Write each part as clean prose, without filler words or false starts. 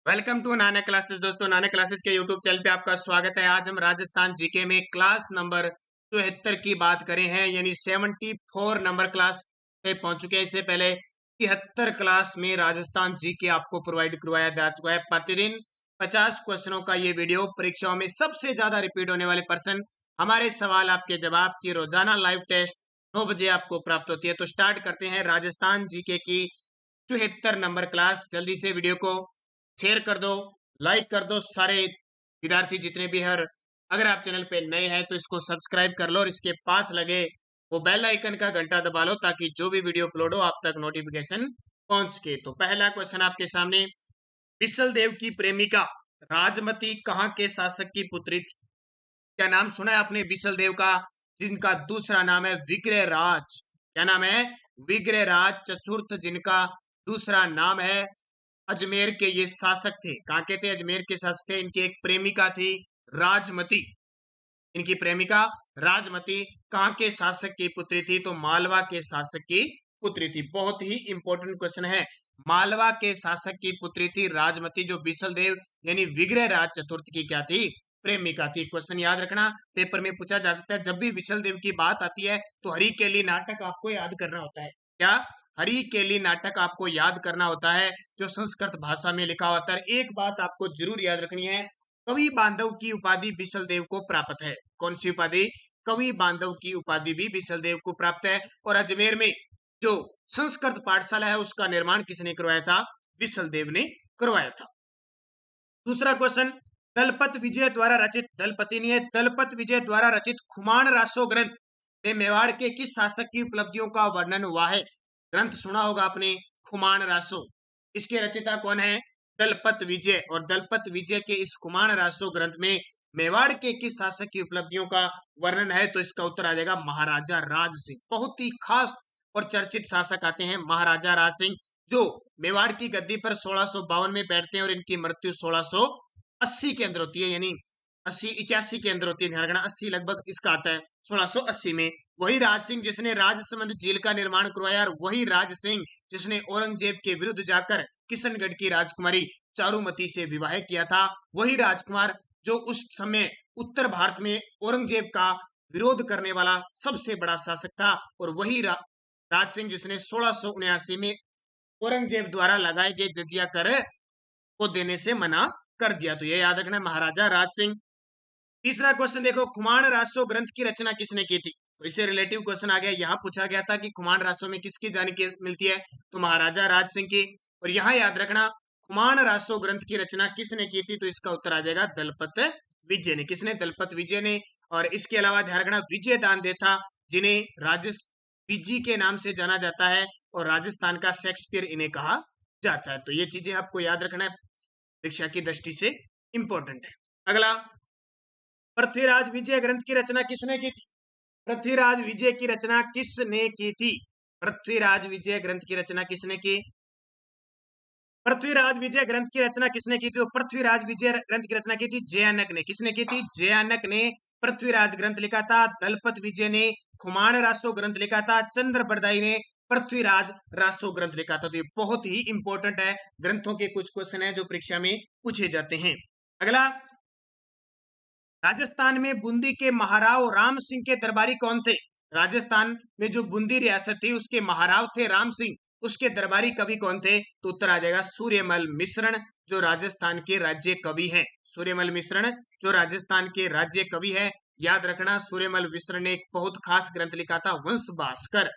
Welcome to Nana classes. दोस्तों, नाना classes के YouTube channel पे आपका स्वागत है। आज हम राजस्थान जीके में क्लास नंबर 74 की बात करें हैं, यानी 74 नंबर क्लास पे पहुंच चुके हैं। इससे पहले 73 क्लास में राजस्थान जीके आपको प्रोवाइड करवाया जा चुका है। प्रतिदिन 50 क्वेश्चनों का ये वीडियो परीक्षाओं में सबसे ज्यादा रिपीट होने वाले पर्सन, हमारे सवाल आपके जवाब की रोजाना लाइव टेस्ट 9 बजे आपको प्राप्त होती है। तो स्टार्ट करते हैं राजस्थान जीके की 74 नंबर क्लास। जल्दी से वीडियो को शेयर कर दो, लाइक कर दो सारे विद्यार्थी जितने भी हैं। अगर आप चैनल पे नए हैं तो इसको सब्सक्राइब कर लो और इसके पास लगे वो बेल आइकन का घंटा दबा लो, ताकि जो भी वीडियो अपलोड हो आप तक नोटिफिकेशन पहुंच के। तो पहला क्वेश्चन आपके सामने, बिसल देव की प्रेमिका राजमती कहाँ के शासक की पुत्री थी? क्या नाम सुना है आपने बिसल देव का, जिनका दूसरा नाम है विग्रहराज? क्या नाम है? विग्रहराज चतुर्थ, जिनका दूसरा नाम है। अजमेर के ये शासक थे। कहाँ के थे? अजमेर के शासक थे। इनकी एक प्रेमिका थी राजमती। इनकी प्रेमिका राजमती कहाँ के शासक की पुत्री थी? तो मालवा के शासक की पुत्री थी। बहुत ही इंपॉर्टेंट क्वेश्चन है। मालवा के शासक की पुत्री थी राजमती, जो बिसल देव यानी विग्रहराज चतुर्थ की क्या थी? प्रेमिका थी। क्वेश्चन याद रखना, पेपर में पूछा जा सकता है। जब भी बिसल देव की बात आती है तो हरि केली नाटक आपको याद करना होता है। क्या? हरि केली नाटक आपको याद करना होता है, जो संस्कृत भाषा में लिखा होता है। एक बात आपको जरूर याद रखनी है, कवि बांधव की उपाधि बिसल देव को प्राप्त है। कौन सी उपाधि? कवि बांधव की उपाधि भी बिसल देव को प्राप्त है। और अजमेर में जो संस्कृत पाठशाला है उसका निर्माण किसने करवाया था? बिसल देव ने करवाया था। दूसरा क्वेश्चन, दलपत विजय द्वारा रचित, दलपति नहीं है, दलपत विजय द्वारा रचित खुमान रासो ग्रंथ में मेवाड़ के किस शासक की उपलब्धियों का वर्णन हुआ है? ग्रंथ सुना होगा आपने, खुमान रासो। इसके रचयिता कौन है? दलपत विजय। और दलपत विजय के इस खुमान रासो ग्रंथ में मेवाड़ के किस शासक की उपलब्धियों का वर्णन है? तो इसका उत्तर आ जाएगा महाराजा राज सिंह। बहुत ही खास और चर्चित शासक आते हैं महाराजा राज सिंह, जो मेवाड़ की गद्दी पर 1652 में बैठते हैं और इनकी मृत्यु 1680 के अंदर होती है, यानी 81 के अंदर होती है। ध्यान रखना, 80 लगभग इसका आता है 1680 में। वही राज सिंह जिसने राजसमंद झील का निर्माण करवाया, और वही राज सिंह जिसने औरंगजेब के विरुद्ध जाकर किशनगढ़ की राजकुमारी चारुमती से विवाह किया था। वही राजकुमार जो उस समय उत्तर भारत में औरंगजेब का विरोध करने वाला सबसे बड़ा शासक था। और वही राज सिंह जिसने 1679 में औरंगजेब द्वारा लगाए गए जजिया कर को देने से मना कर दिया। तो ये याद रखना, महाराजा राज सिंह। तीसरा क्वेश्चन देखो, खुमान रासो ग्रंथ की रचना किसने की थी? तो इससे रिलेटिव क्वेश्चन आ गया। यहाँ पूछा गया था कि खुमान रासो में किसकी जानकारी मिलती है? तो महाराजा राज सिंह की। और यहाँ याद रखना, खुमान रासो ग्रंथ की रचना किसने की थी? तो इसका उत्तर आ जाएगा दलपत विजय ने। किसने? दलपत विजय ने। और इसके अलावा ध्यान रखना, विजय दान था, जिन्हें विजी के नाम से जाना जाता है, और राजस्थान का शेक्सपियर इन्हें कहा जाता है। तो ये चीजें आपको याद रखना है, परीक्षा की दृष्टि से इंपॉर्टेंट है। अगला, पृथ्वीराज विजय ग्रंथ की रचना किसने की थी? पृथ्वीराज विजय की रचना किसने की थी? पृथ्वीराज विजय ग्रंथ की रचना किसने की? पृथ्वीराज विजय ग्रंथ की रचना किसने की थी? पृथ्वीराज विजय ग्रंथ की रचना की थी जयानक ने। किसने की थी? जयानक ने पृथ्वीराज ग्रंथ लिखा था। दलपत विजय ने खुमान रासो ग्रंथ लिखा था। चंद्र बरदाई ने पृथ्वीराज रासो ग्रंथ लिखा था। तो ये बहुत ही इंपॉर्टेंट है, ग्रंथों के कुछ क्वेश्चन है जो परीक्षा में पूछे जाते हैं। अगला, राजस्थान में बूंदी के महाराव राम सिंह के दरबारी कौन थे? राजस्थान में जो बूंदी रियासत थी उसके महाराव थे राम सिंह, उसके दरबारी कवि कौन थे? तो उत्तर आ जाएगा सूर्यमल मिश्रण, जो राजस्थान के राज्य कवि हैं। सूर्यमल मिश्रण जो राजस्थान के राज्य कवि है। याद रखना, सूर्यमल मिश्रण ने एक बहुत खास ग्रंथ लिखा था, वंश भास्कर।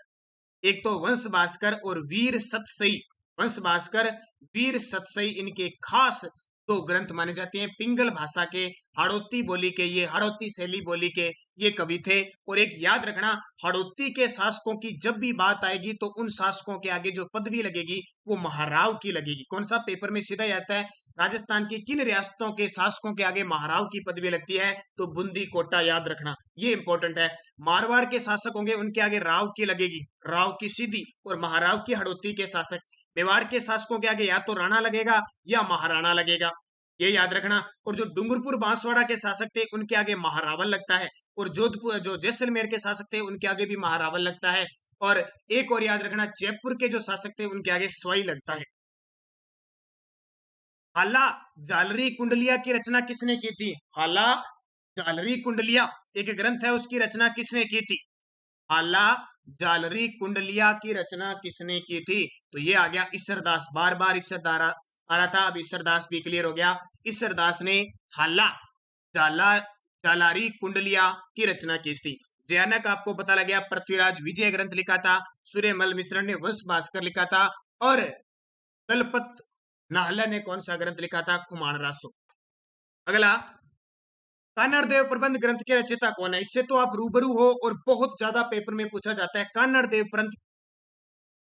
एक तो वंश भास्कर और वीर सतसई। वंश भास्कर, वीर सतसई इनके खास दो ग्रंथ माने जाते हैं। पिंगल भाषा के, हाड़ौती बोली के, ये हाड़ौती शैली बोली के ये कवि थे। और एक याद रखना, हाड़ौती के शासकों की जब भी बात आएगी तो उन शासकों के आगे जो पदवी लगेगी वो महाराव की लगेगी। कौन सा? पेपर में सीधा आता है, राजस्थान की किन रियासतों के शासकों के आगे महाराव की पदवी लगती है? तो बूंदी, कोटा, याद रखना, ये इंपॉर्टेंट है। मारवाड़ के शासक होंगे, उनके आगे राव की लगेगी, राव की सीधी, और महाराव की हड़ौती के शासक। मेवाड़ के शासकों के आगे या तो राणा लगेगा या महाराणा लगेगा, ये याद रखना। और जो डूंगरपुर बांसवाड़ा के शासक थे उनके आगे महारावल लगता है, और जोधपुर जो जैसलमेर के शासक थे उनके आगे भी महारावल लगता है। और एक और याद रखना, जयपुर के जो शासक थे उनके आगे सवाई लगता है। हाला जालरी कुंडलिया की रचना किसने की थी? हाला जालरी कुंडलिया एक ग्रंथ है, उसकी रचना किसने की थी? हाला जालरी कुंडलिया की रचना किसने की थी? तो ये आ गया ईसरदास। बार बार ईसरदास आ रहा था, अब ईसरदास भी क्लियर हो गया। ईसरदास ने हाला जाला जालारी कुंडलिया की रचना की थी। जयानक आपको पता लग गया, पृथ्वीराज विजय ग्रंथ लिखा था। सूर्यमल मिश्रण ने वंश भास्कर लिखा था। और दलपत नाहला ने कौन सा ग्रंथ लिखा था? खुमान रासो। अगला, कान्हड़ देव प्रबंध ग्रंथ के रचयिता कौन है? इससे तो आप रूबरू हो और बहुत ज्यादा पेपर में पूछा जाता है। कान्हड़ देव प्रबंध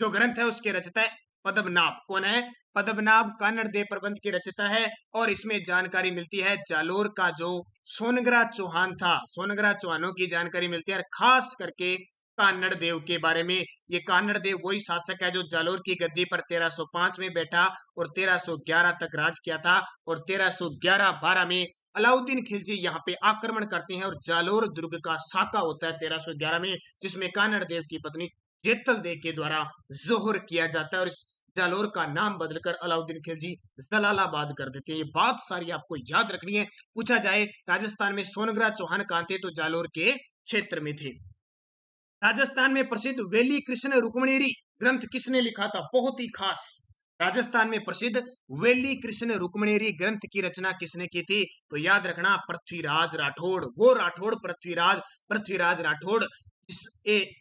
जो ग्रंथ है उसके रचयिता है पद्मनाभ। कौन है? पद्मनाभ कान्हड़ देव प्रबंध की रचयिता है। और इसमें जानकारी मिलती है जालोर का जो सोनग्रा चौहान था, सोनग्रा चौहानों की जानकारी मिलती है, और खास करके कान्हड़ देव के बारे में। ये कान्हड़ देव वही शासक है जो जालोर की गद्दी पर 1305 में बैठा और 1311 तक राज किया था। और 1311-12 में अलाउद्दीन खिलजी यहाँ पे आक्रमण करते हैं और जालोर दुर्ग का साका होता है 1311 में, जिसमें कान्हड़ देव की पत्नी जेतल देव के द्वारा जोहर किया जाता है। और इस जालोर का नाम बदलकर अलाउद्दीन खिलजी जलालाबाद कर देते हैं। ये बात सारी आपको याद रखनी है। पूछा जाए राजस्थान में सोनग्रा चौहान कहां थे, तो जालोर के क्षेत्र में थे। राजस्थान में प्रसिद्ध वेली कृष्ण रुक्मणीरी ग्रंथ किसने लिखा था? बहुत ही खास। राजस्थान में प्रसिद्ध वेली कृष्ण रुक्मणीरी ग्रंथ की रचना किसने की थी? तो याद रखना, पृथ्वीराज राठौड़। वो राठौड़ पृथ्वीराज राठौड़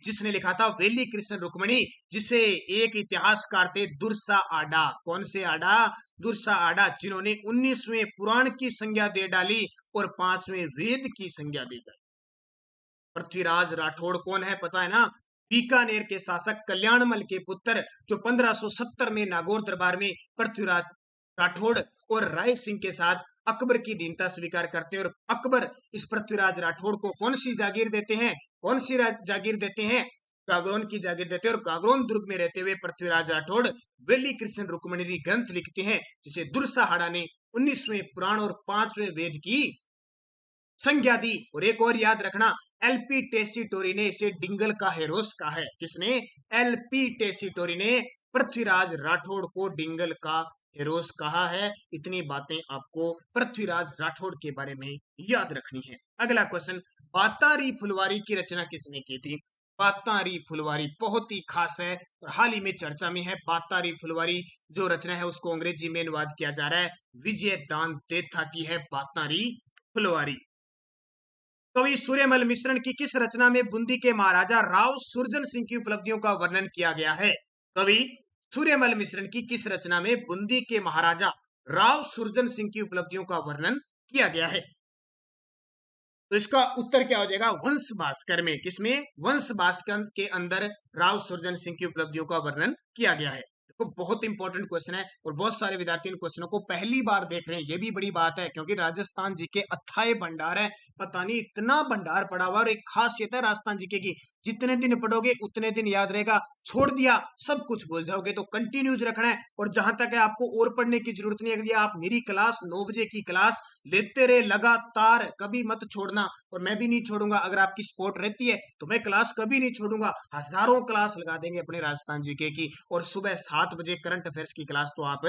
जिसने लिखा था वेली कृष्ण रुक्मणी, जिसे एक इतिहासकार थे दुर्सा आडा। कौन से आडा? दुर्सा आडा, जिन्होंने 19वें पुराण की संज्ञा दे डाली और 5वें वेद की संज्ञा दे डाली। पृथ्वीराज राठौड़ कौन है पता है ना? बीकानेर के शासक कल्याणमल के पुत्र, जो 1570 में नागौर दरबार में पृथ्वीराज राठौड़ और राय सिंह के साथ अकबर की दीनता स्वीकार करते हैं। और अकबर इस पृथ्वीराज राठौड़ को कौन सी जागीर देते हैं? कौन सी जागीर देते हैं? गागरोन की जागीर देते हैं। और गागरोन दुर्ग में रहते हुए पृथ्वीराज राठौड़ वेली कृष्ण रुक्मणी ग्रंथ लिखते हैं, जिसे दुर्साहाड़ा ने 19वें पुराण और 5वें वेद की संज्ञा दी। और एक और याद रखना, एलपी टेसीटोरी ने इसे डिंगल का हेरोस कहा है। किसने? एलपी टेसीटोरी ने पृथ्वीराज राठौड़ को डिंगल का हेरोस कहा है। इतनी बातें आपको पृथ्वीराज राठौड़ के बारे में याद रखनी है। अगला क्वेश्चन, बातारी फुलवारी की रचना किसने की थी? बातारी फुलवारी बहुत ही खास है और हाल ही में चर्चा में है। बातारी फुलवारी जो रचना है उसको अंग्रेजी में अनुवाद किया जा रहा है। विजय दान देथा की है बातारी फुलवारी। कवि सूर्यमल मिश्रण की किस रचना में बूंदी के महाराजा राव सुरजन सिंह की उपलब्धियों का वर्णन किया गया है? कवि सूर्यमल मिश्रण की किस रचना में बूंदी के महाराजा राव सुरजन सिंह की उपलब्धियों का वर्णन किया गया है? तो इसका उत्तर क्या हो जाएगा? वंश भास्कर में। किसमें? वंश भास्कर के अंदर राव सुरजन सिंह की उपलब्धियों का वर्णन किया गया है। तो बहुत इंपॉर्टेंट क्वेश्चन है और बहुत सारे विद्यार्थी इन क्वेश्चनों को पहली बार देख रहे हैं। ये भी बड़ी बात है, क्योंकि राजस्थान जीके अथाह भंडार है। पता नहीं इतना भंडार पड़ा हुआ। और एक खासियत है राजस्थान जीके की, जितने दिन पढ़ोगे उतने दिन याद रहेगा। छोड़ दिया सब कुछ भूल जाओगे। तो कंटिन्यूज रखना है। और जहां तक है आपको और पढ़ने की जरूरत नहीं है। आप मेरी क्लास 9 बजे की क्लास लेते रहे लगातार, कभी मत छोड़ना। और मैं भी नहीं छोड़ूंगा। अगर आपकी सपोर्ट रहती है तो मैं क्लास कभी नहीं छोड़ूंगा। हजारों क्लास लगा देंगे अपने राजस्थान जीके की। और सुबह 7 बजे करंट अफेयर्स की क्लास तो आप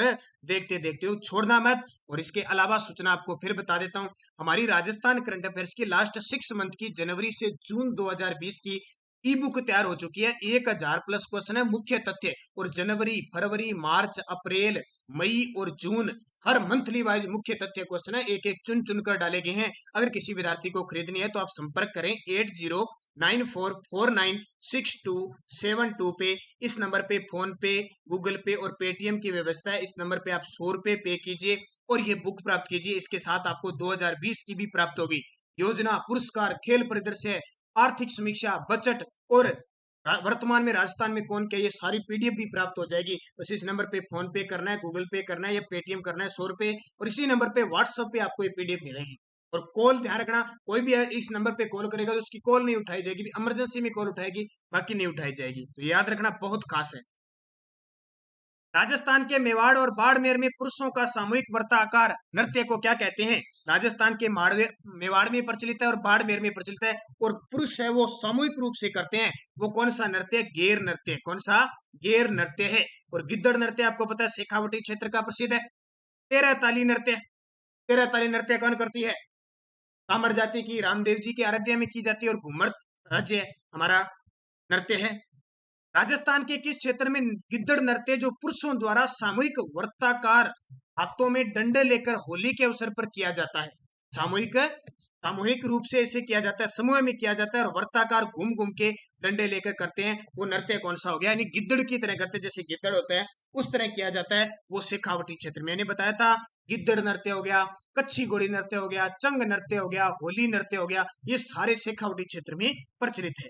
देखते देखते हो, छोड़ना मत। और इसके अलावा सूचना आपको फिर बता देता हूं, हमारी राजस्थान करंट अफेयर्स की लास्ट 6 मंथ की जनवरी से जून 2020 की ई बुक तैयार हो चुकी है। 1000 प्लस क्वेश्चन है, मुख्य तथ्य। और जनवरी, फरवरी, मार्च, अप्रैल, मई और जून हर मंथली वाइज मुख्य तथ्य क्वेश्चन है, एक एक चुन चुन कर डाले गए हैं। अगर किसी विद्यार्थी को खरीदनी है तो आप संपर्क करें 8094496272 पे। इस नंबर पे फोन पे, गूगल पे और पेटीएम की व्यवस्था है। इस नंबर पे आप 100 रुपए पे कीजिए और ये बुक प्राप्त कीजिए। इसके साथ आपको 2020 की भी प्राप्त होगी। योजना, पुरस्कार, खेल परिदृश्य, आर्थिक समीक्षा, बजट और वर्तमान में राजस्थान में कौन क्या, ये सारी पीडीएफ भी प्राप्त हो जाएगी। बस इस नंबर पे फोन पे करना है, गूगल पे करना है या पेटीएम करना है 100 रुपए, और इसी नंबर पे व्हाट्सएप पे आपको ये पीडीएफ मिलेगी। और कॉल ध्यान रखना, कोई भी इस नंबर पे कॉल करेगा तो उसकी कॉल नहीं उठाई जाएगी। इमरजेंसी में कॉल उठाएगी, बाकी नहीं उठाई जाएगी। तो याद रखना, बहुत खास है। राजस्थान के मेवाड़ और बाड़मेर में पुरुषों का सामूहिक वर्ताकार नृत्य को क्या कहते हैं? राजस्थान के मेवाड़ में प्रचलित है और बाड़मेर में प्रचलित है। और पुरुष है वो सामूहिक रूप से करते हैं। वो कौन सा नृत्य? गेर नृत्य। कौन सा? गेर नृत्य है। और गिद्दड़ नृत्य आपको पता है शेखावटी क्षेत्र का प्रसिद्ध है। तेरह ताली नृत्य, तेरह ताली नृत्य कौन करती है? कामर जाति की रामदेव जी के आराध्य में की जाती है और घूमर राज्य हमारा नृत्य है। राजस्थान के किस क्षेत्र में गिद्दड़ नृत्य जो पुरुषों द्वारा सामूहिक वर्ताकार हाथों में डंडे लेकर होली के अवसर पर किया जाता है? सामूहिक सामूहिक रूप से इसे किया जाता है, समूह में किया जाता है और वर्ताकार घूम घूम के डंडे लेकर करते हैं। वो नृत्य कौन सा हो गया? यानी गिद्दड़ की तरह करते हैं, जैसे गिद्दड़ होता है उस तरह किया जाता है। वो शेखावटी क्षेत्र में, मैंने बताया था, गिद्दड़ नृत्य हो गया, कच्छी घोड़ी नृत्य हो गया, चंग नृत्य हो गया, होली नृत्य हो गया, ये सारे शेखावटी क्षेत्र में प्रचलित है।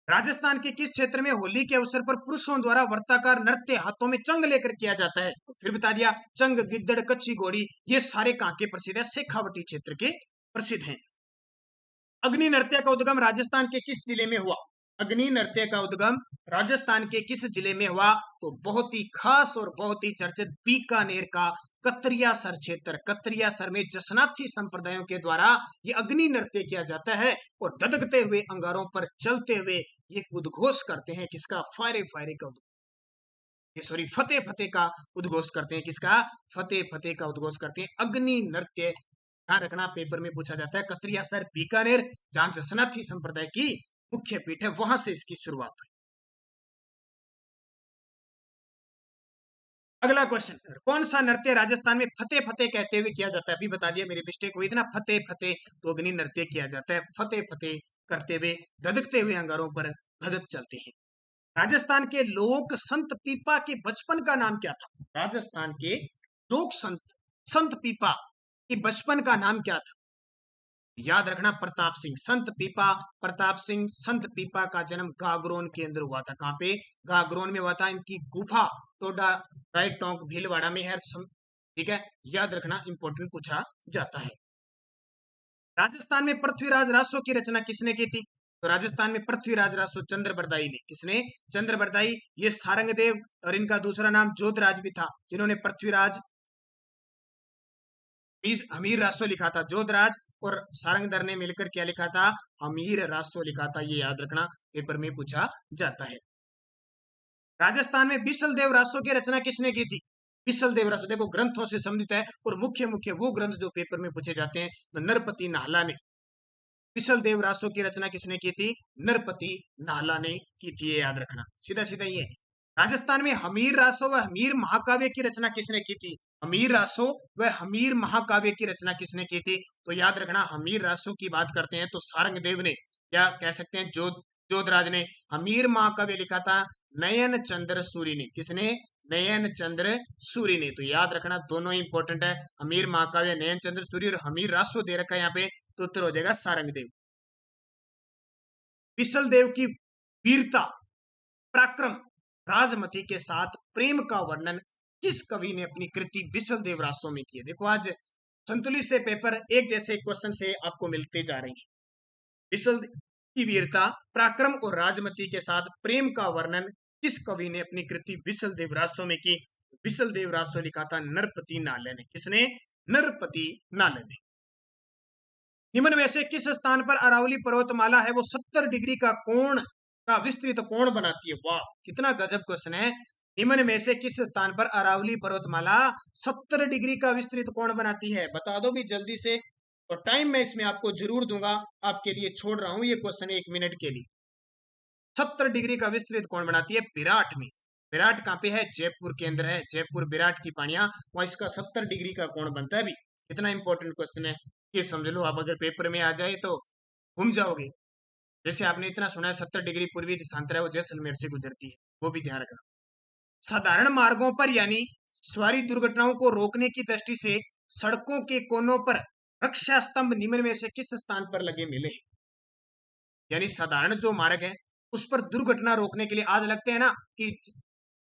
राजस्थान के किस क्षेत्र में होली के अवसर पर पुरुषों द्वारा वर्ताकार नृत्य हाथों में चंग लेकर किया जाता है? तो फिर बता दिया, चंग, गिद्दड़, कच्ची घोड़ी, ये सारे कहां के प्रसिद्ध है? शेखावटी क्षेत्र के प्रसिद्ध हैं। अग्नि नृत्य का उद्गम राजस्थान के किस जिले में हुआ? अग्नि नृत्य का उद्गम राजस्थान के किस जिले में हुआ? तो बहुत ही खास और बहुत ही चर्चित बीकानेर का कतरियासर क्षेत्र। कतरियासर में जसनाथी संप्रदायों के द्वारा ये अग्नि नृत्य किया जाता है और धधकते हुए अंगारों पर चलते हुए ये उद्घोष करते हैं किसका? फायरे फायरे का सॉरी फतेह फतेह का उद्घोष करते हैं। किसका? फतेह फतेह का उद्घोष करते हैं। अग्नि नृत्य ध्यान रखना, पेपर में पूछा जाता है। कतरियासर बीकानेर, जहां जसनाथी संप्रदाय की मुख्य पीठ है, वहां से इसकी शुरुआत हुई। अगला क्वेश्चन, कौन सा नृत्य राजस्थान में फतेह फतेह कहते हुए किया जाता है? अभी बता दिया, मेरी मिस्टेक हुई थी ना, फतेह फतेह, तो अग्नि नृत्य किया जाता है फतेह फतेह करते हुए, धधकते हुए अंगारों पर धधक चलते हैं। राजस्थान के लोक संत पीपा के बचपन का नाम क्या था? राजस्थान के लोक संत संत पीपा के बचपन का नाम क्या था? याद रखना, प्रताप सिंह। संत पीपा प्रताप सिंह, संत पीपा का जन्म गागरोन के अंदर हुआ था। कहां पे? गागरोन में हुआ था। इनकी गुफा टोडा राइट टोंक भीलवाड़ा में है। ठीक है, याद रखना, इंपॉर्टेंट पूछा जाता है। राजस्थान में पृथ्वीराज रासो की रचना किसने की थी? तो राजस्थान में पृथ्वीराज रासो चंद्रबरदाई ने। किसने? चंद्रबरदाई। ये सारंगदेव और इनका दूसरा नाम जोधराज भी था, जिन्होंने पृथ्वीराज हमीर रासो लिखा था। जोधराज और सारंगधर ने मिलकर क्या लिखा था? हमीर रासो लिखा था। ये याद रखना, पेपर में पूछा जाता है। राजस्थान में बिसल देव रासो की रचना किसने की थी? बिसल देव रासो देखो ग्रंथों से संबंधित है और मुख्य मुख्य वो ग्रंथ जो पेपर में पूछे जाते हैं। तो नरपति नाहला ने बिसल देव रासो की रचना किसने की थी? नरपति नाहला ने की थी। ये याद रखना, सीधा सीधा ये। राजस्थान में हमीर रासो व हमीर महाकाव्य की रचना किसने की थी? हमीर रासो व हमीर महाकाव्य की रचना किसने की थी? तो याद रखना, हमीर रासो की बात करते हैं तो सारंगदेव ने, या कह सकते हैं जोधराज ने। हमीर महाकाव्य लिखा था नयन चंद्र सूरी ने। किसने? नयन चंद्र सूरी ने। तो याद रखना, दोनों ही इंपॉर्टेंट है। हमीर महाकाव्य नयन चंद्र सूरी और हमीर रासो दे रखा है यहाँ पे, तो उत्तर हो जाएगा सारंगदेव। बिसल देव की वीरता, पराक्रम, राजमती के साथ प्रेम का वर्णन किस कवि ने अपनी कृति बिसल देव रासो में किया? देखो आज संतुलित से पेपर एक जैसे क्वेश्चन से आपको मिलते जा रहे हैं। बिसल की वीरता, पराक्रम और राजमती के साथ प्रेम का वर्णन किस कवि ने अपनी कृति बिसल देव रासो में की? बिसल देव रासो लिखा था नरपति नाले ने। किसने? नरपति नाले ने। निम्न में से किस स्थान पर अरावली पर्वतमाला है वो 70 डिग्री का कोण का विस्तृत कोण बनाती है? वाह, कितना गजब क्वेश्चन है। निम्न में से किस स्थान पर अरावली पर्वतमाला 70 डिग्री का विस्तृत कोण बनाती है? बता दो भी जल्दी से, और टाइम मैं इसमें आपको जरूर दूंगा, आपके लिए छोड़ रहा हूं ये क्वेश्चन 1 मिनट के लिए। 70 डिग्री का विस्तृत कोण बनाती है विराट में। विराट कहां पे है? जयपुर के अंदर है। जयपुर विराट की पानिया, वहां इसका 70 डिग्री का कोण बनता है। भी कितना इंपॉर्टेंट क्वेश्चन है ये, समझ लो। आप अगर पेपर में आ जाए तो घूम जाओगे। जैसे आपने इतना सुना है 70 डिग्री पूर्वी दिशांतर है, वो जैसलमेर से गुजरती है, वो भी ध्यान रखना। साधारण मार्गों पर यानी सवारी दुर्घटनाओं को रोकने की दृष्टि से सड़कों के कोनों पर रक्षा स्तंभ निम्न में से किस स्थान पर लगे मिले हैं? यानी साधारण जो मार्ग है उस पर दुर्घटना रोकने के लिए आज लगते हैं ना कि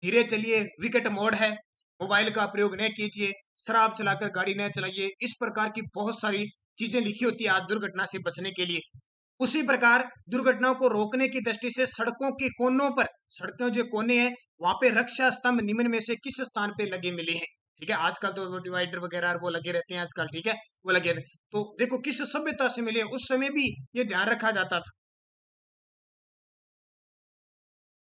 धीरे चलिए, विकट मोड़ है, मोबाइल का प्रयोग न कीजिए, शराब चलाकर गाड़ी न चलाइए, इस प्रकार की बहुत सारी चीजें लिखी होती है आज दुर्घटना से बचने के लिए। उसी प्रकार दुर्घटनाओं को रोकने की दृष्टि से सड़कों के कोनों पर, सड़कों जो कोने हैं वहां पे रक्षा स्तंभ निम्न में से किस स्थान पे लगे मिले हैं? ठीक है, आजकल तो वो डिवाइडर वगैरह वो लगे रहते हैं आजकल, ठीक है, वो लगे रहते। तो देखो किस सभ्यता से मिले, उस समय भी ये ध्यान रखा जाता था।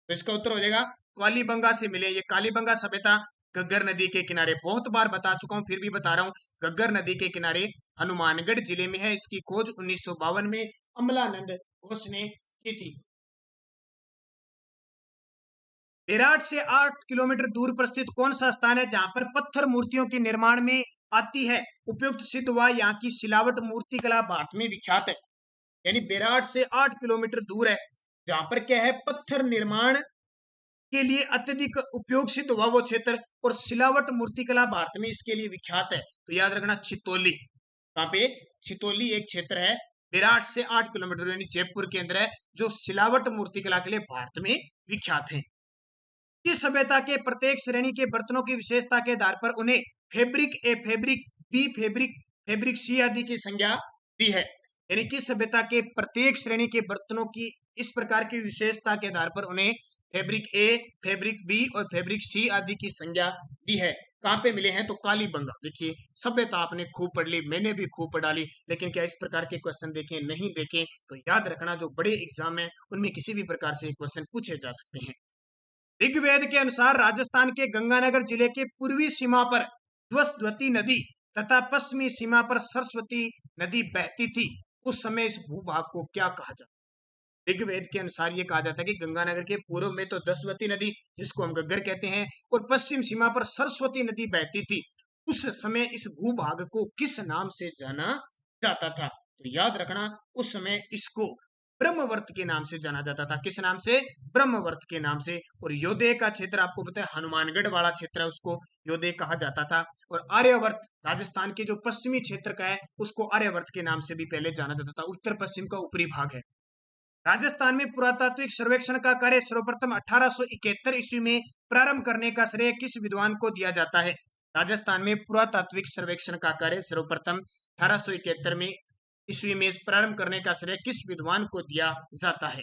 तो इसका उत्तर हो जाएगा कालीबंगा से मिले। ये कालीबंगा सभ्यता घग्गर नदी के किनारे, बहुत बार बता चुका हूं फिर भी बता रहा हूं। घग्गर नदी के किनारे हनुमानगढ़ जिले में है। इसकी खोज 1952 में अमलानंद घोष ने की थी। बेराट से 8 किलोमीटर दूर पर स्थित कौन सा स्थान है जहां पर पत्थर मूर्तियों के निर्माण में आती है? उपयुक्त सिद्ध हुआ यहाँ की सिलावट मूर्तिकला भारत में विख्यात है। यानी बेराट से 8 किलोमीटर दूर है जहां पर क्या है, पत्थर निर्माण के लिए अत्यधिक उपयोग सिद्ध हुआ वो क्षेत्र, और सिलावट मूर्तिकला भारत में इसके लिए विख्यात है। तो याद रखना छितौली, कहां पे? छितौली एक क्षेत्र है बेराट से 8 किलोमीटर यानी जयपुर के अंदर है, जो सिलावट मूर्तिकला के लिए भारत में विख्यात है। किस सभ्यता के प्रत्येक श्रेणी के बर्तनों की विशेषता के आधार पर उन्हें फैब्रिक ए, फैब्रिक बी, फैब्रिक फैब्रिक सी आदि की संज्ञा दी है? यानी किस सभ्यता के प्रत्येक श्रेणी के बर्तनों की इस प्रकार की विशेषता के आधार पर उन्हें फैब्रिक ए, फैब्रिक बी और फैब्रिक सी आदि की संज्ञा दी है? कहां पे मिले हैं? तो कालीबंगा। देखिए सभ्यता आपने खूब पढ़ ली, मैंने भी खूब पढ़ा ली, लेकिन क्या इस प्रकार के क्वेश्चन देखें? नहीं देखें तो याद रखना जो बड़े एग्जाम है उनमें किसी भी प्रकार से क्वेश्चन पूछे जा सकते हैं। ऋग्वेद के अनुसार राजस्थान के गंगानगर जिले के पूर्वी सीमा पर द्वस्वती नदी तथा पश्चिमी सीमा पर सरस्वती नदी बहती थी। उस समय इस भूभाग को क्या कहा जाता है? ऋग्वेद के अनुसार ये कहा जाता है कि गंगानगर के पूर्व में तो दसवती नदी, जिसको हम गग्गर कहते हैं, और पश्चिम सीमा पर सरस्वती नदी बहती थी। उस समय इस भूभाग को किस नाम से जाना जाता था? तो याद रखना उस समय इसको ब्रह्मवर्त के नाम से जाना जाता था। किस नाम से? ब्रह्मवर्त के नाम से। और योदे का क्षेत्र आपको पता है, हनुमानगढ़ वाला क्षेत्र है, उसको योदे कहा जाता था। और आर्यवर्त राजस्थान के जो पश्चिमी क्षेत्र का है उसको आर्यवर्त के नाम से भी पहले जाना जाता था। उत्तर पश्चिम का ऊपरी भाग है। राजस्थान में पुरातात्विक सर्वेक्षण का कार्य सर्वप्रथम 1871 ईस्वी में प्रारंभ करने का श्रेय किस विद्वान को दिया जाता है? राजस्थान में पुरातात्विक सर्वेक्षण का कार्य सर्वप्रथम 1871 में ईस्वी में प्रारंभ करने का श्रेय किस विद्वान को दिया जाता है?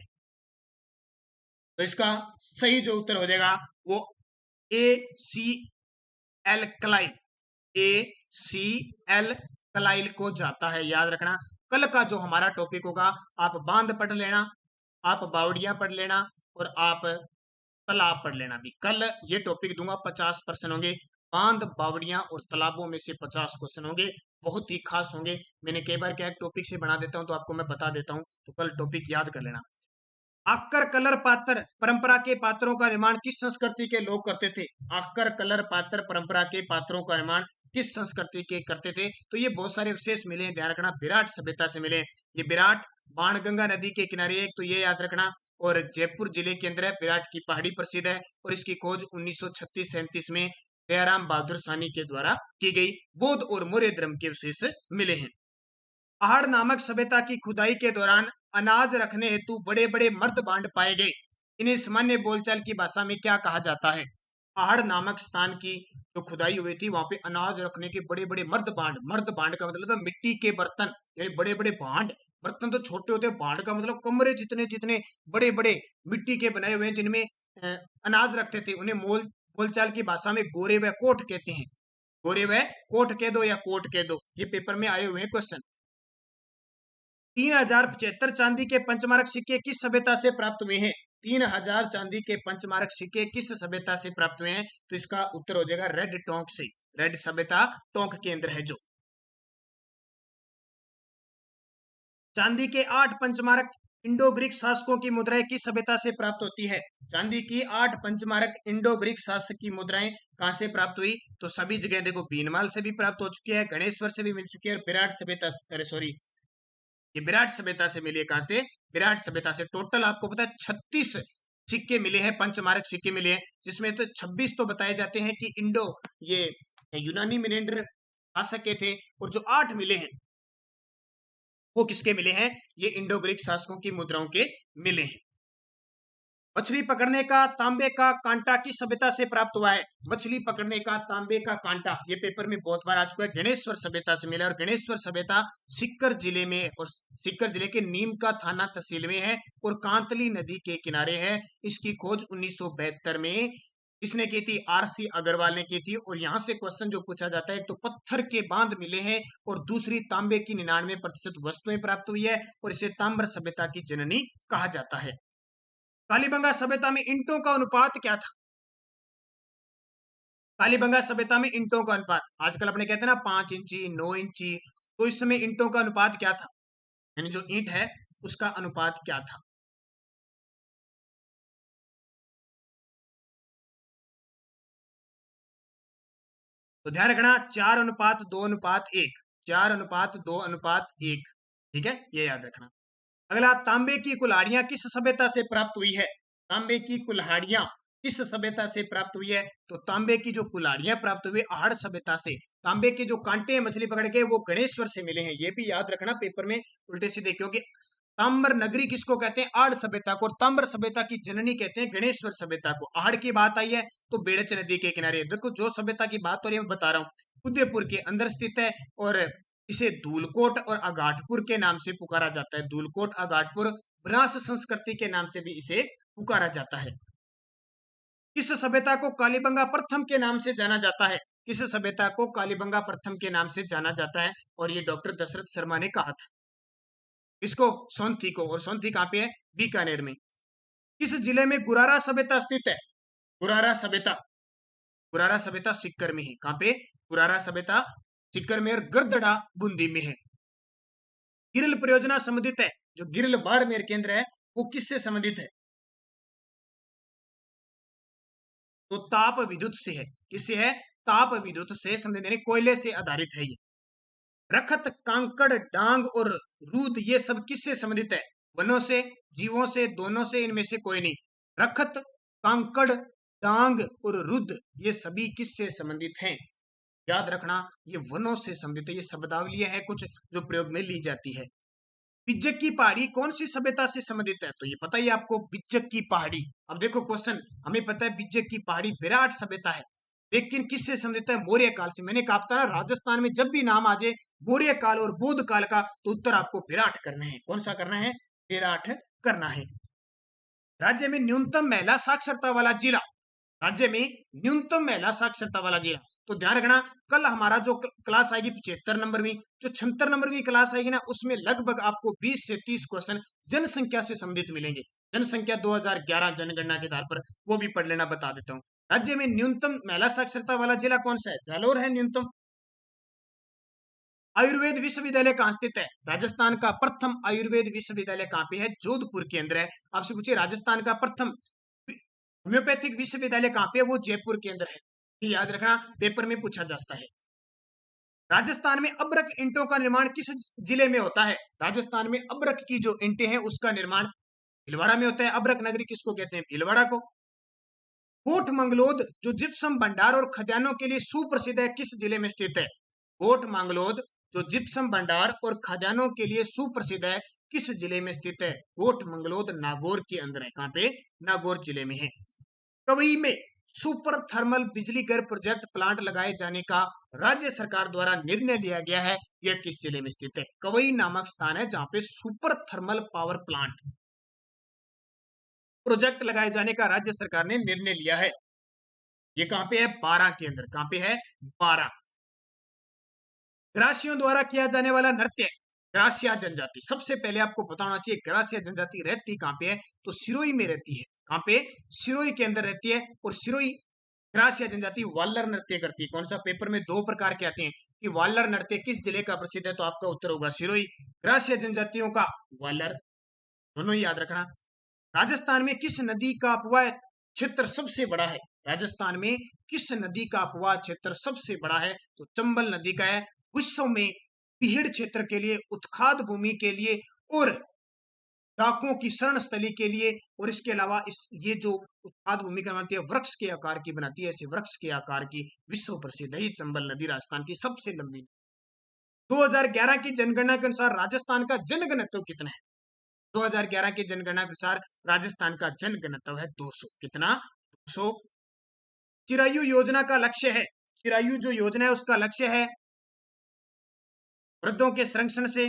तो इसका सही जो उत्तर हो जाएगा वो A.C.L. क्लाइल, A.C.L. क्लाइल को जाता है। याद रखना कल का जो हमारा टॉपिक होगा, आप बांध पढ़ लेना, आप बावड़िया पढ़ लेना और आप तालाब पढ़ लेना भी। कल ये टॉपिक दूंगा, 50% होंगे। बांध, बावड़ियां और तालाबों में से 50 क्वेश्चन होंगे, बहुत ही खास होंगे। मैंने कई बार क्या टॉपिक से बना देता हूं तो आपको मैं बता देता हूं, तो कल टॉपिक याद कर लेना। आकर कलर पात्र परंपरा के पात्रों का निर्माण किस संस्कृति के लोग करते थे? आकर कलर पात्र परंपरा के पात्रों का निर्माण किस संस्कृति के करते थे? तो ये बहुत सारे विशेष मिले हैं, ध्यान रखना विराट सभ्यता से मिले। ये विराट बाणगंगा नदी के किनारे एक, तो ये याद रखना, और जयपुर जिले के अंदर है। विराट की पहाड़ी प्रसिद्ध है और इसकी खोज 1936-37 में दयाराम बहादुर साहनी के द्वारा की गई। बौद्ध और मौर्य धर्म के विशेष मिले हैं। आहड़ नामक सभ्यता की खुदाई के दौरान अनाज रखने हेतु बड़े बड़े मर्द बांड पाए गए। इन्हें सामान्य बोलचाल की भाषा में क्या कहा जाता है? आहड़ नामक स्थान की जो खुदाई हुई थी वहां पे अनाज रखने के बड़े बड़े मर्द बांड का मतलब था मिट्टी के बर्तन, यानी बड़े बड़े भांड। बर्तन तो छोटे होते हैं, भांड का मतलब कमरे जितने जितने बड़े बड़े मिट्टी के बनाए हुए हैं जिनमें अनाज रखते थे। उन्हें बोलचाल की भाषा में गोरे व कोट कहते हैं। गोरे व कोट कह दो या कोट कह दो, ये पेपर में आए हुए हैं क्वेश्चन। 3075 चांदी के पंचमारक सिक्के किस सभ्यता से प्राप्त हुए हैं? 3000 चांदी के पंचमारक सिक्के किस सभ्यता से प्राप्त हुए हैं? तो इसका उत्तर हो जाएगा रेड टोंक से। रेड सभ्यता टोंक के अंदर है जो। चांदी के 8 पंचमारक इंडो ग्रीक शासकों की मुद्राएं किस सभ्यता से प्राप्त होती है? चांदी की 8 पंचमारक इंडो ग्रीक शासक की मुद्राएं कहां से प्राप्त हुई? तो सभी जगह देखो, बीनमाल से भी प्राप्त हो चुकी है, गणेश्वर से भी मिल चुकी है, और विराट सभ्यता, अरे सॉरी, ये विराट सभ्यता से मिली है। कहां से? विराट सभ्यता से। टोटल आपको पता है 36 सिक्के मिले हैं, पंचमारक सिक्के मिले हैं, जिसमें तो 26 तो बताए जाते हैं कि इंडो ये यूनानी मिनेंडर शासक के थे, और जो 8 मिले हैं वो किसके मिले हैं? ये इंडो ग्रीक शासकों की मुद्राओं के मिले हैं। मछली पकड़ने का तांबे का कांटा किस सभ्यता से प्राप्त हुआ है? मछली पकड़ने का तांबे का कांटा, ये पेपर में बहुत बार आ चुका है, गणेश्वर सभ्यता से मिला। और गणेश्वर सभ्यता सीकर जिले में, और सीकर जिले के नीम का थाना तहसील में है और कांतली नदी के किनारे है। इसकी खोज 1972 में इसने की थी, आरसी अग्रवाल ने की थी। और यहां से क्वेश्चन जो पूछा जाता है, एक तो पत्थर के बांध मिले हैं और दूसरी तांबे की 99% वस्तुएं प्राप्त हुई है, और इसे ताम्र सभ्यता की जननी कहा जाता है। कालीबंगा सभ्यता में ईंटों का अनुपात क्या था? कालीबंगा सभ्यता में ईंटों का अनुपात, आजकल अपने कहते हैं ना 5 इंची 9 इंची, तो इस समय ईंटों का अनुपात क्या था, यानी जो ईंट है उसका अनुपात क्या था। तो ध्यान रखना 4:2:1, 4:2:1, ठीक है, ये याद रखना। अगला, तांबे की कुल्हाड़ियां किस सभ्यता से प्राप्त हुई है। तांबे की कुल्हाड़ियां किस सभ्यता से प्राप्त हुई है, तो तांबे की जो कुल्हाड़ियां प्राप्त हुई आहड़ सभ्यता से। तांबे के जो कांटे हैं मछली पकड़ के वो गणेश्वर से मिले हैं, ये भी याद रखना पेपर में उल्टे सीधे, क्योंकि ताम्र नगरी किसको कहते हैं, आहड़ सभ्यता को, और ताम्र सभ्यता की जननी कहते हैं गणेश्वर सभ्यता को। आहड़ की बात आई है तो बेड़च नदी के किनारे, देखो जो सभ्यता की बात हो रही है मैं बता रहा हूँ, उदयपुर के अंदर स्थित है, और इसे धूलकोट और अगाटपुर के नाम से पुकारा जाता है। धूलकोट अगाटपुर, ब्रास संस्कृति के नाम से भी इसे पुकारा जाता है। किस सभ्यता को कालीबंगा प्रथम के नाम से जाना जाता है, किस सभ्यता को कालीबंगा प्रथम के नाम से जाना जाता है, और ये डॉक्टर दशरथ शर्मा ने कहा था। इसको, सोनथी को, और सोनथी कहाँ पे है, बीकानेर में। किस जिले में गुरारा सभ्यता स्थित है, गुरारा सभ्यता, गुरारा सभ्यता सिक्कर में है, कहाँ पे, गुरारा सभ्यता सिक्कर में, और गरदड़ा बूंदी में है। गिरिल परियोजना संबंधित है, जो गिरिल बाड़मेर केंद्र है वो किससे संबंधित है, तो ताप विद्युत से है। किससे है, ताप विद्युत से संबंधित, यानी कोयले से आधारित है ये। रखत, कांकड़, डांग और रूद ये सब किससे संबंधित है, वनों से, जीवों से, दोनों से, इनमें से कोई नहीं। रखत, कांकड़, डांग और रुद्र ये सभी किससे संबंधित हैं, याद रखना ये वनों से संबंधित है। ये शब्दावलियां है कुछ जो प्रयोग में ली जाती है। बिज्जक की पहाड़ी कौन सी सभ्यता से संबंधित है, तो ये पता ही आपको, बिज्जक की पहाड़ी। अब देखो क्वेश्चन, हमें पता है बिज्जक की पहाड़ी विराट सभ्यता है, लेकिन किससे संबंधित है, मौर्य काल से। मैंने कहा था ना, राजस्थान में जब भी नाम आ जाए मौर्य काल और बौद्ध काल का, तो उत्तर आपको विराट करना है। कौन सा करना है, विराट करना है। राज्य में न्यूनतम महिला साक्षरता वाला जिला, राज्य में न्यूनतम महिला साक्षरता वाला जिला, तो ध्यान रखना कल हमारा जो क्लास आएगी 75 नंबर की, जो 76 नंबर की क्लास आएगी ना, उसमें लगभग आपको 20 से 30 क्वेश्चन जनसंख्या से संबंधित मिलेंगे। जनसंख्या 2011 जनगणना के आधार पर, वो भी पढ़ लेना, बता देता हूँ। राज्य में न्यूनतम महिला साक्षरता वाला जिला कौन सा है, जालोर है न्यूनतम। आयुर्वेद विश्वविद्यालय कहाँ स्थित है, राजस्थान का प्रथम आयुर्वेद विश्वविद्यालय कहाँ पे है, जोधपुर के अंदर है। आपसे पूछिए राजस्थान का प्रथम होम्योपैथिक विश्वविद्यालय कहाँ पे है, वो जयपुर के अंदर है। ये याद रखना, पेपर में पूछा जाता है। राजस्थान में अब्रक ईंटों का निर्माण किस जिले में होता है, राजस्थान में अब्रक की जो ईंटें हैं उसका निर्माण भीलवाड़ा में होता है। अब्रक नगरी किसको कहते हैं, भीलवाड़ा को। कोट मंगलोद जो जिप्सम भंडार और खदानों के लिए सुप्रसिद्ध है, किस जिले में स्थित है, कोट मंगलोद जो जिप्सम भंडार और खदानों के लिए सुप्रसिद्ध है, किस जिले में स्थित है, कोट मंगलोद नागौर के अंदर है। कहाँ पे, नागौर जिले में है। कवई में सुपर थर्मल बिजली घर प्रोजेक्ट प्लांट लगाए जाने का राज्य सरकार द्वारा निर्णय लिया गया है, यह किस जिले में स्थित है, कवई नामक स्थान है जहां पे super thermal power plant project लगाए जाने का राज्य सरकार ने निर्णय लिया है। ये कहां पे है, बारां के अंदर। कहां पे है, बारां। ग्रासियों द्वारा किया जाने वाला नृत्य, ग्रासिया जनजाति, सबसे पहले आपको बताना चाहिए ग्रासिया जनजाति रहती कहां पे है, तो सिरोही में रहती है। कहां पे, सिरोही के अंदर रहती है। और सिरोही ग्रासिया जनजाति वालर नृत्य करती है। कौन सा, पेपर में दो प्रकार के आते हैं कि वालर नृत्य किस जिले का प्रसिद्ध है, तो आपका उत्तर होगा सिरोही। ग्रासिया जनजातियों का वालर, दोनों ही याद रखना। राजस्थान में किस नदी का अपवाह क्षेत्र सबसे बड़ा है, राजस्थान में किस नदी का अपवाह क्षेत्र सबसे बड़ा है, तो चंबल नदी का है। विश्व में पीहड़ क्षेत्र के लिए, उत्खाद भूमि के लिए, और डाकुओं की शरण स्थली के लिए, और इसके अलावा ये जो उत्पाद भूमि का बनाती है वृक्ष के आकार की बनाती है, ऐसे वृक्ष के आकार की विश्व प्रसिद्ध है चंबल नदी, राजस्थान की सबसे लंबी। 2011 की जनगणना के अनुसार राजस्थान का जनघनत्व कितना है, 2011 की जनगणना के अनुसार राजस्थान का जनघनत्व है 200, कितना, 200। चिरायु योजना का लक्ष्य है, चिरायु जो योजना है उसका लक्ष्य है वृद्धों के संरक्षण से,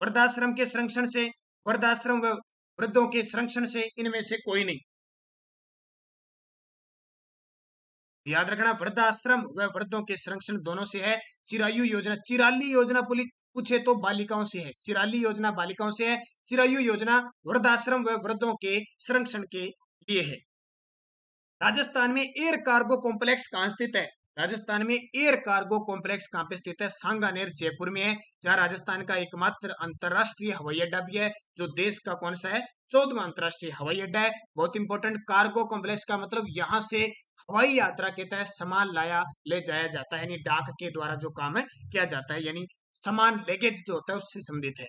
वृद्धाश्रम के संरक्षण से, वृद्धाश्रम व वृद्धों के संरक्षण से, इनमें से कोई नहीं। याद रखना वृद्धाश्रम व वृद्धों के संरक्षण दोनों से है। चिरायु योजना, चिराली योजना पूछे तो बालिकाओं से है, चिराली योजना बालिकाओं से है। चिरायु योजना वृद्धाश्रम व वृद्धों के संरक्षण के लिए है। राजस्थान में एयर कार्गो कॉम्प्लेक्स कहाँ स्थित है? राजस्थान में एयर कार्गो कॉम्प्लेक्स कहाँ पे स्थित है? सांगानेर जयपुर में है, जहाँ राजस्थान का एकमात्र अंतरराष्ट्रीय हवाई अड्डा भी है, जो देश का कौन सा है? 14वां अंतरराष्ट्रीय हवाई अड्डा है। बहुत इंपॉर्टेंट, कार्गो कॉम्प्लेक्स का मतलब यहाँ से हवाई यात्रा के तहत सामान लाया ले जाया जाता है, यानी डाक के द्वारा जो काम है किया जाता है, यानी सामान लगेज जो होता है उससे संबंधित है।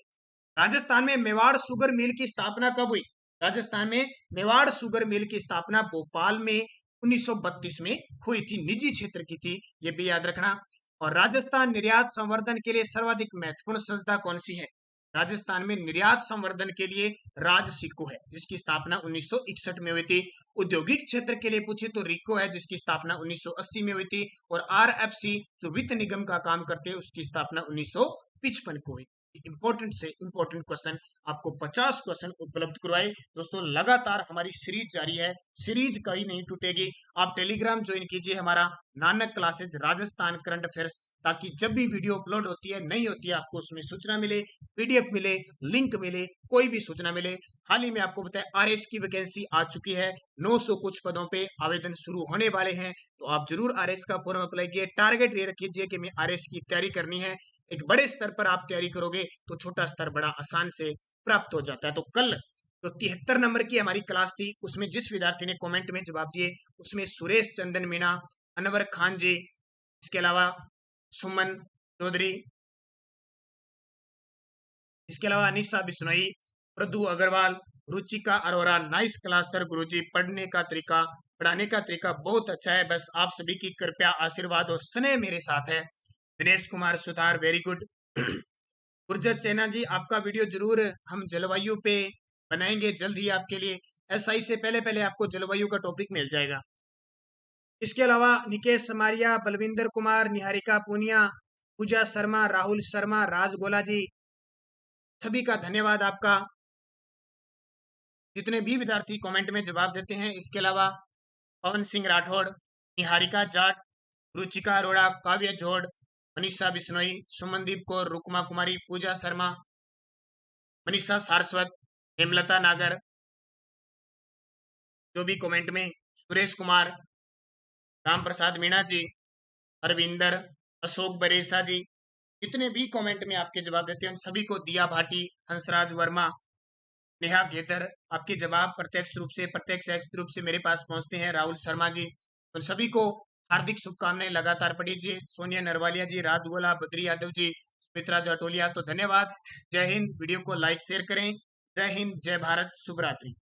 राजस्थान में मेवाड़ शुगर मिल की स्थापना कब हुई? राजस्थान में मेवाड़ शुगर मिल की स्थापना भोपाल में 1932 में हुई थी, निजी क्षेत्र की थी, ये भी याद रखना। और राजस्थान निर्यात संवर्धन के लिए सर्वाधिक महत्वपूर्ण संस्था कौन सी है? राजस्थान में निर्यात संवर्धन के लिए राज सिको है, जिसकी स्थापना 1961 में हुई थी। औद्योगिक क्षेत्र के लिए पूछे तो रिको है, जिसकी स्थापना 1980 में हुई थी। और आरएफसी जो वित्त निगम का काम करते हैं, उसकी स्थापना 1955 को हुई। इंपॉर्टेंट से इंपॉर्टेंट क्वेश्चन आपको 50 क्वेश्चन उपलब्ध करवाए। दोस्तों लगातार हमारी सीरीज जारी है, सीरीज कहीं नहीं टूटेगी। आप टेलीग्राम ज्वाइन कीजिए हमारा, Nanak classes Rajasthan current affairs, ताकि जब भी वीडियो अपलोड होती है नहीं होती है आपको उसमें सूचना मिले, पीडीएफ मिले, लिंक मिले, कोई भी सूचना मिले। हाल ही में आपको बताया आरएस की वैकेंसी आ चुकी है, 900 कुछ पदों पे आवेदन शुरू होने वाले हैं, तो आप जरूर आरएस का फॉर्म अप्लाई कीजिए। टारगेट ये रखिए कि मैं आरएस की तैयारी करनी है। एक बड़े स्तर पर आप तैयारी करोगे तो छोटा स्तर बड़ा आसान से प्राप्त हो जाता है। तो कल जो 73 नंबर की हमारी क्लास थी, उसमें जिस विद्यार्थी ने कमेंट में जवाब दिए, उसमें सुरेश चंदन मीणा, अनवर खान जी, इसके अलावा सुमन चौधरी, इसके अलावा अनिशा बिश्नोई, प्रदू Agrawal, Ruchika Arora, nice class sir गुरुजी, पढ़ने का तरीका, पढ़ाने का तरीका बहुत अच्छा है, बस आप सभी की कृपया आशीर्वाद और स्नेह मेरे साथ है। Dinesh Kumar Sutar, very good. गुरजत चैना जी, आपका वीडियो जरूर हम जलवायु पे बनाएंगे जल्द ही आपके लिए। एसआई से पहले पहले आपको जलवायु का टॉपिक मिल जाएगा। इसके अलावा निकेश समारिया, बलविंदर कुमार, निहारिका पूनिया, पूजा शर्मा, राहुल शर्मा, राज गोला जी, सभी का धन्यवाद आपका, जितने भी विद्यार्थी कमेंट में जवाब देते हैं। इसके अलावा पवन सिंह राठौड़, निहारिका जाट, रुचिका अरोड़ा, काव्य जोड़, मनीषा बिश्नोई, सुमनदीप कौर, रुकमा कुमारी, पूजा शर्मा, मनीषा सारस्वत, हेमलता नागर, जो भी कमेंट में, सुरेश कुमार, राम प्रसाद मीणा जी, अरविंदर, अशोक बरेसा जी, जितने भी कमेंट में आपके जवाब देते हैं उन सभी को, दिया भाटी, हंसराज वर्मा, नेहा घेतर, आपके जवाब प्रत्यक्ष रूप से मेरे पास पहुंचते हैं। राहुल शर्मा जी, उन सभी को हार्दिक शुभकामनाएं, लगातार पढ़िए। सोनिया नरवालिया जी, राजगोला, बद्री यादव जी, सुमित्रा जाटोलिया, तो धन्यवाद। जय हिंद। वीडियो को लाइक शेयर करें। जय हिंद, जय भारत, शुभ रात्रि।